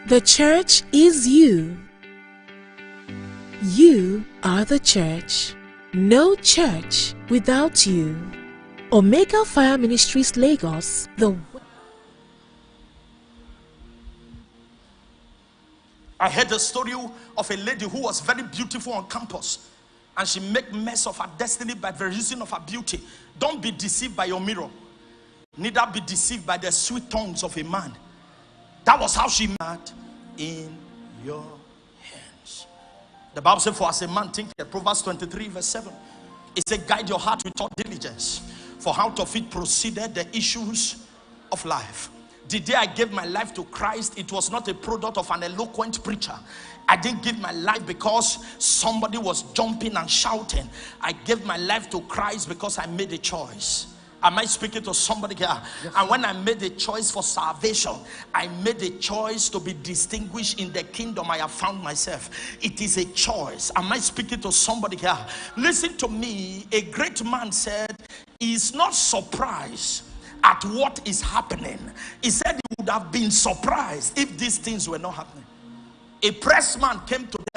The church is you. You are the church. No church without you. Omega Fire Ministries, Lagos. I heard the story of a lady who was very beautiful on campus, and she made mess of her destiny by the reason of her beauty. Don't be deceived by your mirror. Neither be deceived by the sweet tongues of a man. That was how she met in your hands. The Bible says, for as a man thinketh, Proverbs 23 verse 7. It said, guide your heart with all diligence, for out of it proceeded the issues of life. The day I gave my life to Christ, it was not a product of an eloquent preacher. I didn't give my life because somebody was jumping and shouting. I gave my life to Christ because I made a choice. Am I speaking to somebody here? Yes. And when I made a choice for salvation, I made a choice to be distinguished in the kingdom I have found myself. It is a choice. Am I speaking to somebody here? Listen to me. A great man said he is not surprised at what is happening. He said he would have been surprised if these things were not happening. A pressman came to them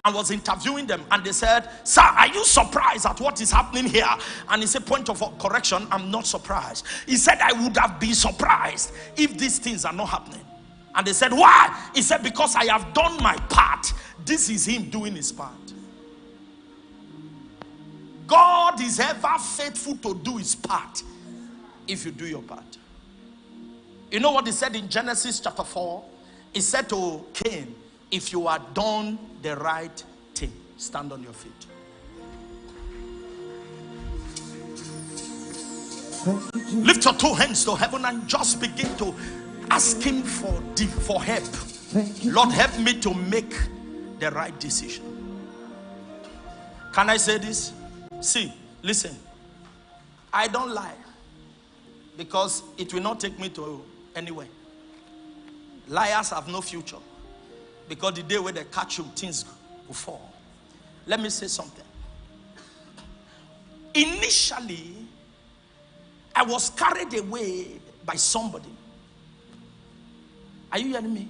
and was interviewing them, and they said, sir, are you surprised at what is happening here? And he said, point of correction, I'm not surprised. He said, I would have been surprised if these things are not happening. And they said, why? He said, because I have done my part. This is him doing his part. God is ever faithful to do his part if you do your part. You know what he said in Genesis chapter 4? He said to Cain, if you are done the right thing, stand on your feet. Lift your two hands to heaven and just begin to ask him for help. Lord, help me to make the right decision. Can I say this? See, listen, I don't lie, because it will not take me to anywhere. Liars have no future, because the day where they catch you, things will fall. Let me say something. Initially, I was carried away by somebody. Are you hearing me?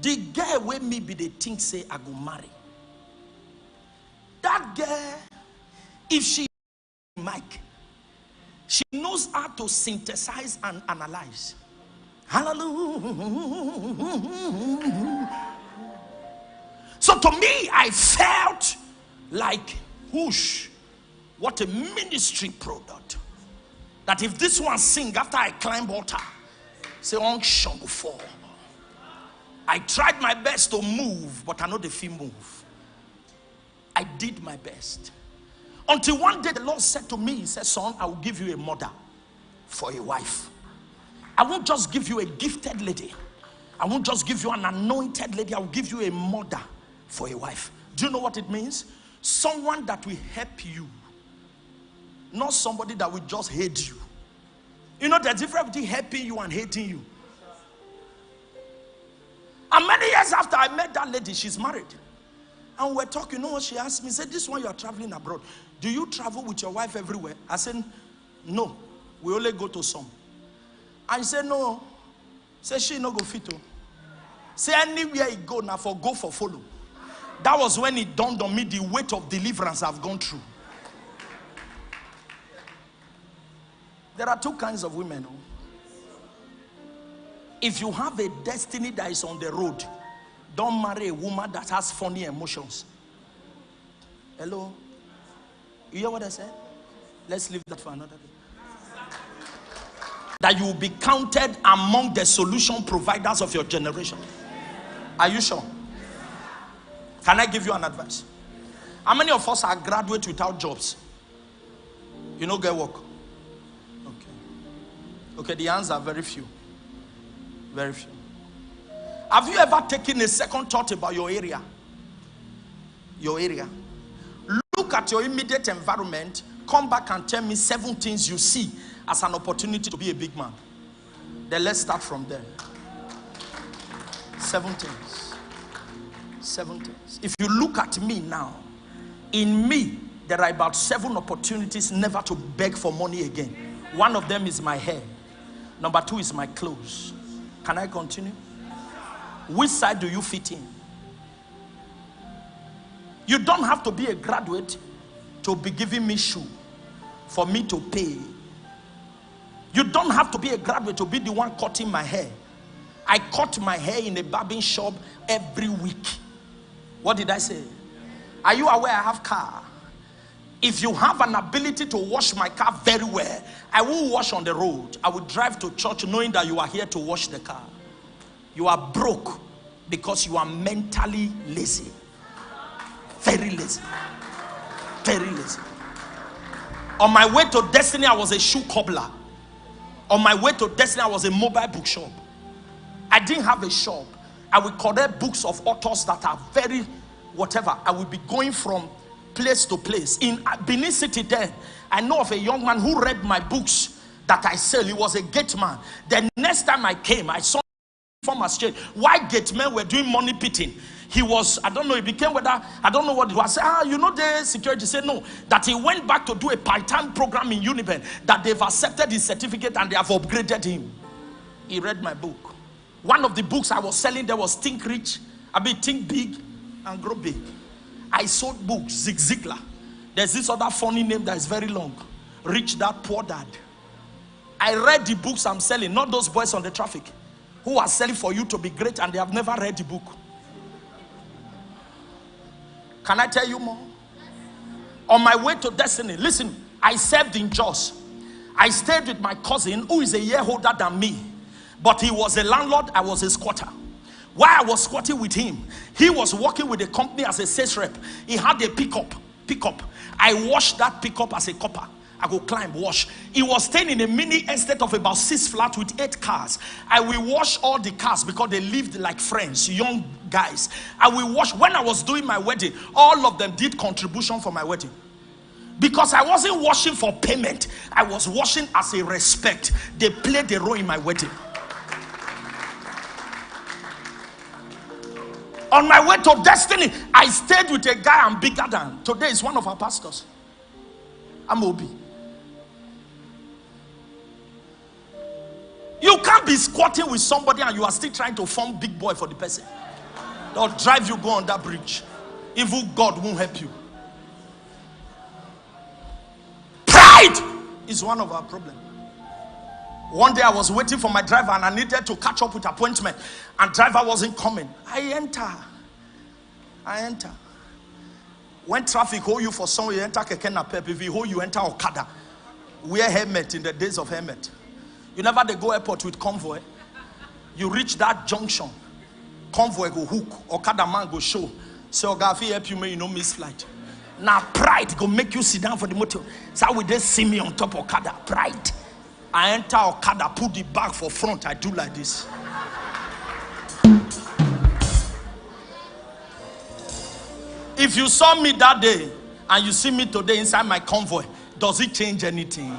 The girl with me be the thing say I go marry. That girl, if she Mike, she knows how to synthesize and analyze. Hallelujah. So to me, I felt like, whoosh, what a ministry product. That if this one sing after I climb altar, say unction go fall. I tried my best to move, but I know the feet move. I did my best. Until one day the Lord said to me, he said, son, I will give you a mother for a wife. I won't just give you a gifted lady. I won't just give you an anointed lady. I will give you a mother for a wife. Do you know what it means? Someone that will help you, not somebody that will just hate you. You know the difference between helping you and hating you. And many years after I met that lady, she's married. And we're talking, you know what she asked me? She said, this one you are traveling abroad. Do you travel with your wife everywhere? I said, no. We only go to some. And she said, no. Say she no go fit. Say anywhere you go now go for follow. That was when it dawned on me the weight of deliverance I've gone through. There are two kinds of women. If you have a destiny that is on the road, don't marry a woman that has funny emotions. Hello? You hear what I said? Let's leave that for another day. That you will be counted among the solution providers of your generation. Are you sure? Can I give you an advice? How many of us are graduates without jobs? You know, get work. Okay, the answers are very few. Very few. Have you ever taken a second thought about your area? Your area. Look at your immediate environment. Come back and tell me 7 things you see as an opportunity to be a big man. Then let's start from there. 7 things. 7 things. If you look at me now, in me, there are about 7 opportunities never to beg for money again. One of them is my hair. Number 2 is my clothes. Can I continue? Which side do you fit in? You don't have to be a graduate to be giving me shoe for me to pay. You don't have to be a graduate to be the one cutting my hair. I cut my hair in a barbing shop every week. What did I say? Are you aware I have car? If you have an ability to wash my car very well, I will wash on the road. I will drive to church knowing that you are here to wash the car. You are broke because you are mentally lazy. Very lazy. Very lazy. On my way to destiny, I was a shoe cobbler. On my way to destiny, I was a mobile bookshop. I didn't have a shop. I would collect books of authors that are very whatever. I would be going from place to place. In Benin City then, I know of a young man who read my books that I sell. He was a gate man. The next time I came, I saw from a straight. Why gate men were doing money pitting? He was, I don't know, he became whether, I don't know what it was. You know the security said no. That he went back to do a part-time program in Uniben. That they've accepted his certificate and they have upgraded him. He read my book. One of the books I was selling there was Think Rich, Think Big and Grow Big. I sold books, Zig Ziglar. There's this other funny name that is very long. Rich Dad, Poor Dad. I read the books I'm selling, not those boys on the traffic who are selling for you to be great and they have never read the book. Can I tell you more? On my way to destiny, listen, I served in Jos. I stayed with my cousin who is a year older than me. But he was a landlord, I was a squatter. While I was squatting with him, he was working with a company as a sales rep. He had a pickup. I washed that pickup as a copper. I go climb, wash. He was staying in a mini estate of about 6 flats with 8 cars. I will wash all the cars because they lived like friends, young guys. I will wash. When I was doing my wedding, all of them did contribution for my wedding. Because I wasn't washing for payment. I was washing as a respect. They played a role in my wedding. On my way to destiny, I stayed with a guy I'm bigger than. Today is one of our pastors. I'm Obi. You can't be squatting with somebody and you are still trying to form big boy for the person. They'll drive you go on that bridge. Evil God won't help you. Pride is one of our problems. One day I was waiting for my driver and I needed to catch up with appointment and driver wasn't coming. I enter. When traffic hold you for somewhere, you enter Keke Napep. If you hold you enter Okada. Wear helmet in the days of helmet. You never they go airport with convoy. You reach that junction. Convoy go hook. Okada man go show. Say, Ogafi help you, may you no miss flight. Now pride go make you sit down for the motor. So how will they see me on top of Okada? Pride. I enter Okada, put the bag for front. I do like this. If you saw me that day and you see me today inside my convoy, does it change anything?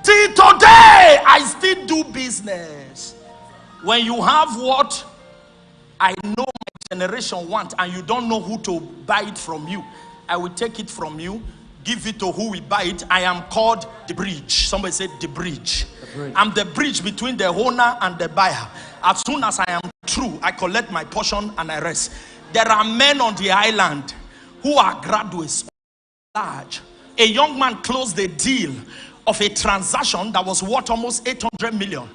Till today, I still do business. When you have what I know my generation want and you don't know who to buy it from you, I will take it from you, give it to who will buy it. I am called the bridge. Somebody said the bridge. I'm the bridge between the owner and the buyer. As soon as I am through, I collect my portion and I rest. There are men on the island who are graduates, large. A young man closed a deal of a transaction that was worth almost 800 million.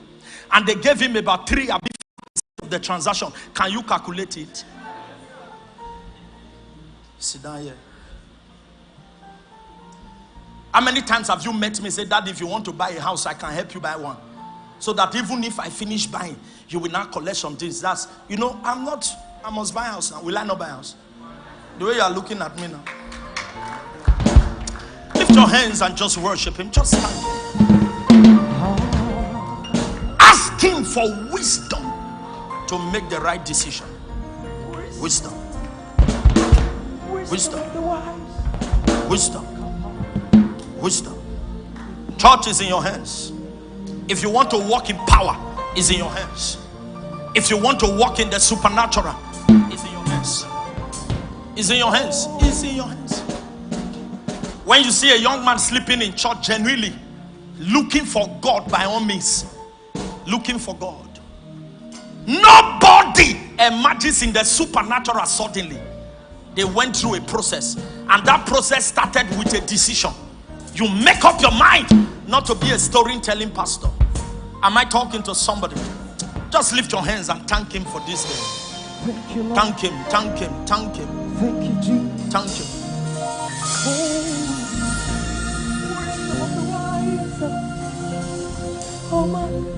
And they gave him about 3 of the transaction. Can you calculate it? Sit down here. How many times have you met me and said, Dad, if you want to buy a house, I can help you buy one? So that even if I finish buying, you will not collect some things. That's, you know, I must buy a house now. Will I not buy a house? The way you are looking at me now. Lift your hands and just worship him. Just stand. Ask him for wisdom to make the right decision. Wisdom. Wisdom. Wisdom. Wisdom. Church is in your hands. If you want to walk in power, it's in your hands. If you want to walk in the supernatural, it's in your hands. It's in your hands. It's in your hands. When you see a young man sleeping in church, genuinely, looking for God by all means. Looking for God. Nobody emerges in the supernatural suddenly. They went through a process, and that process started with a decision. You make up your mind not to be a storytelling pastor. Am I talking to somebody? Just lift your hands and thank him for this day. Thank you, Lord. Thank him, thank him, thank him. Thank you, Jesus. Thank him. Oh, my.